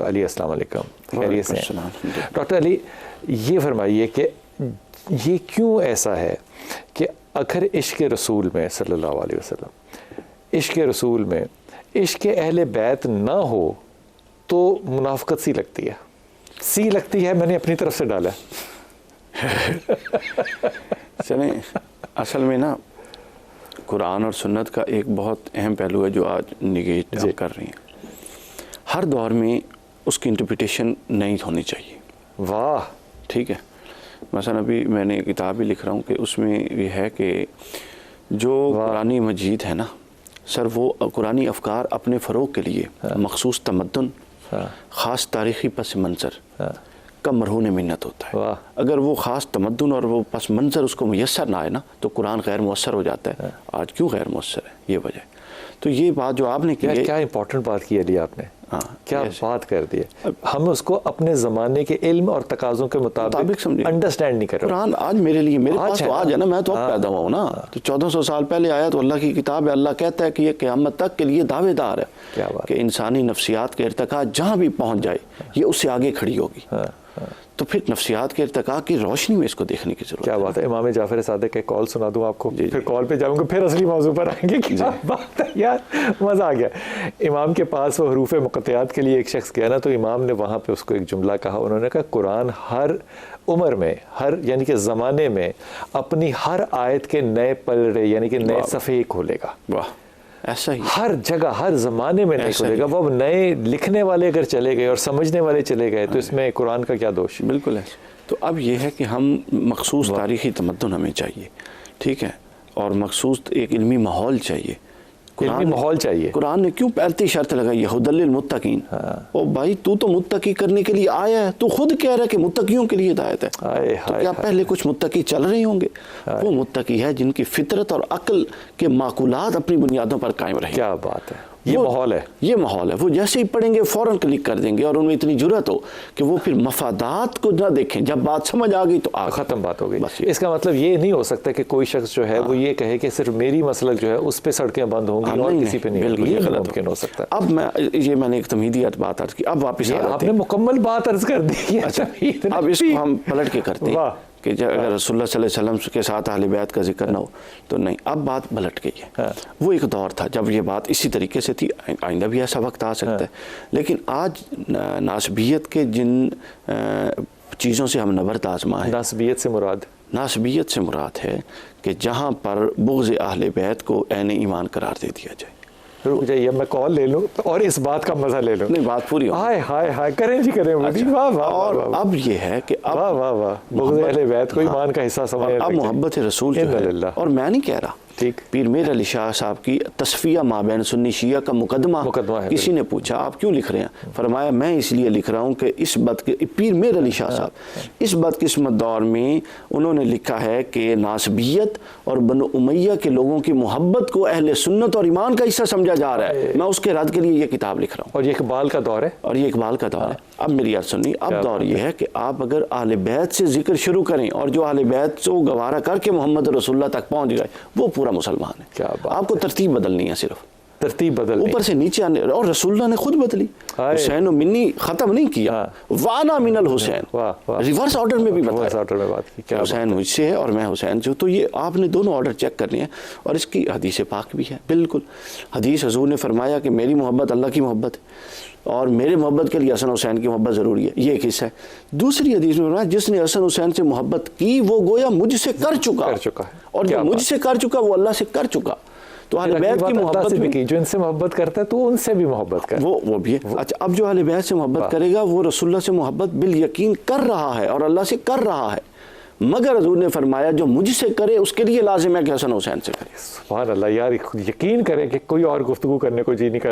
علی السلام علیکم، خیریت سے ہیں؟ ڈاکٹر علی یہ فرمائیے کہ یہ کیوں ایسا ہے کہ اگر عشق رسول میں صلی اللہ علیہ وسلم، عشق رسول میں عشق اہل بیت نہ ہو تو منافقت سی لگتی ہے، میں نے اپنی طرف سے ڈالا چلیں اصل میں نا قرآن اور سنت کا ایک بہت اہم پہلو ہے جو آج نگیٹ کر رہی ہیں. ہر دور میں اس کی انٹرپریٹیشن نہیں ہونی چاہیے. واہ، ٹھیک ہے. مثلا ابھی میں نے کتاب بھی لکھ رہا ہوں کہ اس میں یہ ہے کہ جو قرآن مجید ہے نا سر، وہ قرآنی افکار اپنے فروغ کے لیے مخصوص تمدن، خاص تاریخی پس منظر کا مرہون منت ہوتا ہے. اگر وہ خاص تمدن اور وہ پس منظر اس کو میسر نہ آئے نا تو قرآن غیر مؤثر ہو جاتا ہے. آج کیوں غیر مؤثر ہے؟ یہ وجہ ہے. تو یہ بات جو آپ نے کی ہے، کیا امپورٹنٹ بات کی علی آپ نے، کیا بات کر دی ہے. ہم اس کو اپنے زمانے کے علم اور تقاضوں کے مطابق انڈرسٹینڈ نہیں کر رہے. قرآن آج میرے لیے، میرے پاس تو آج ہے نا، میں تو اب پیدا ہوا ہوں نا، تو 1400 سال پہلے آیا تو اللہ کی کتاب ہے. اللہ کہتا ہے کہ یہ قیامت تک کے لیے دعوے دار ہے کہ انسانی نفسیات کے ارتقاء جہاں بھی پہنچ جائے یہ اس سے آگے کھڑی ہوگی. تو پھر نفسیات کے ارتقاء کی روشنی میں اس کو دیکھنے کی ضرورت ہے. کیا بات ہے. امام جعفر صادق کا کال سنا دوں آپ کو، پھر کال پہ جاؤں گا، پھر اصلی موضوع پر آئیں گے. کیا بات ہے یار، مزہ آ گیا. امام کے پاس وہ حروف مقطعات کے لیے ایک شخص گیا نا، تو امام نے وہاں پہ اس کو ایک جملہ کہا. انہوں نے کہا قرآن ہر عمر میں، ہر یعنی کہ زمانے میں اپنی ہر آیت کے نئے پلڑے یعنی کہ نئے صفحے کھولے گا. واہ، ایسا ہی ہر جگہ ہر زمانے میں نہیں کھولے گا. وہ نئے لکھنے والے اگر چلے گئے اور سمجھنے والے چلے گئے تو اس میں قرآن کا کیا دوش؟ بالکل ہے. تو اب یہ ہے کہ ہم مخصوص تاریخی تمدن ہمیں چاہیے، ٹھیک ہے، اور مخصوص ایک علمی ماحول چاہیے. علمی ماحول چاہیے. قرآن نے کیوں پہلتی شرط لگائی ہے ہدی للمتقین؟ او بھائی تو متقی کرنے کے لیے آیا ہے، تو خود کہہ رہا ہے کہ متقیوں کے لیے ہدایت ہے. تو کیا پہلے کچھ متقی چل رہے ہوں گے؟ وہ متقی ہے جن کی فطرت اور عقل کے معقولات اپنی بنیادوں پر قائم رہیں. کیا بات ہے. یہ ماحول ہے، یہ ماحول ہے. وہ جیسے ہی پڑھیں گے فوراً کلک کر دیں گے، اور ان میں اتنی جرأت ہو کہ وہ پھر مفادات کو نہ دیکھیں. جب بات سمجھ آ گئی تو ختم بات ہو گئی. اس کا مطلب یہ نہیں ہو سکتا کہ کوئی شخص جو ہے وہ یہ کہے کہ صرف میری مسلک جو ہے اس پہ سڑکیں بند ہوں گی اور کسی پہ نہیں. بالکل یہ ممکن ہو سکتا. اب میں نے ایک تمہیدی بات عرض کی، اب واپس آپ نے مکمل بات عرض کر دی. اب اس کو ہم پلٹ کے کرتے ہیں کہ اگر رسول اللہ صلی اللہ علیہ وسلم کے ساتھ اہل بیت کا ذکر نہ ہو تو نہیں. اب بات پلٹ گئی ہے. وہ ایک دور تھا جب یہ بات اسی طریقے سے تھی، آئندہ بھی ایسا وقت آ سکتا ہے. لیکن آج ناسبیت کے جن چیزوں سے ہم نبرد آزما ہے، ناسبیت سے مراد ہے کہ جہاں پر بغض اہل بیت کو عین ایمان قرار دے دیا جائے. رک جائیے، میں کال لے لوں اور اس بات کا مزہ لے لوں. نہیں، بات پوری ہو. ہائے ہائے ہائے، کریں جی کریں. اور اب یہ ہے کہ واہ واہ واہ، بغض اہل بیت کو ایمان کا حصہ سمجھیں. اب محبت رسول جو ہے، اور میں نہیں کہہ رہا، پیر میر علی شاہ صاحب کی تصفیہ مابین سنی شیعہ کا مقدمہ ہے. کسی نے پوچھا آپ کیوں لکھ رہے ہیں؟ فرمایا میں اس لیے لکھ رہا ہوں کہ اس پیر میر علی شاہ صاحب اس بدقسمت دور میں انہوں نے لکھا ہے کہ ناسبیت اور بنو امیہ کے لوگوں کی محبت کو اہل سنت اور ایمان کا حصہ سمجھا جا رہا ہے. میں اس کے رد کے لیے یہ کتاب لکھ رہا ہوں. اور یہ اقبال کا دور ہے. اب میری عرض سنی، اب دور یہ ہے کہ آپ اگر اہل بیت سے ذکر شروع کریں اور جو اہل بیت کو گوارا کر کے محمد رسول اللہ تک پہنچ گئے وہ پورا مسلمان ہے. آپ کو ترتیب بدلنی ہے، صرف ترتیب بدلنی، اوپر سے نیچے آنے. اور رسول اللہ نے خود بدلی. حسین و منی ختم نہیں کیا، وانا من الحسین، ریورس آرڈر میں بھی بتایا حسین مجھ سے ہے اور میں حسین سے. تو یہ آپ نے دونوں آرڈر چیک کرنے ہیں. اور اس کی حدیث پاک بھی ہے. بالکل حدیث حضور نے فرمایا کہ میری محبت اللہ کی محبت ہے اور میرے محبت کے لیے حسن حسین کی محبت ضروری ہے. یہ ایک حصہ ہے. دوسری حدیث میں فرمایا جس نے حسن حسین سے محبت کی وہ گویا مجھ سے کر چکا اور جو مجھ سے کر چکا وہ اللہ سے کر چکا. تو اہل بیت کی محبت بھی، جو ان سے محبت کرتا ہے تو ان سے بھی محبت کرتا ہے، وہ بھی ہے. اچھا، اب جو اہل بیت سے محبت کرے گا وہ رسول اللہ سے محبت بالیقین کر رہا ہے اور اللہ سے کر رہا ہے. مگر حضور نے فرمایا جو مجھ سے کرے اس کے لیے لازم ہے کہ حسن حسین سے کرے. سبحان اللہ یار، یقین کریں کہ کوئی اور گفتگو کرنے کو جی نہیں کرتا.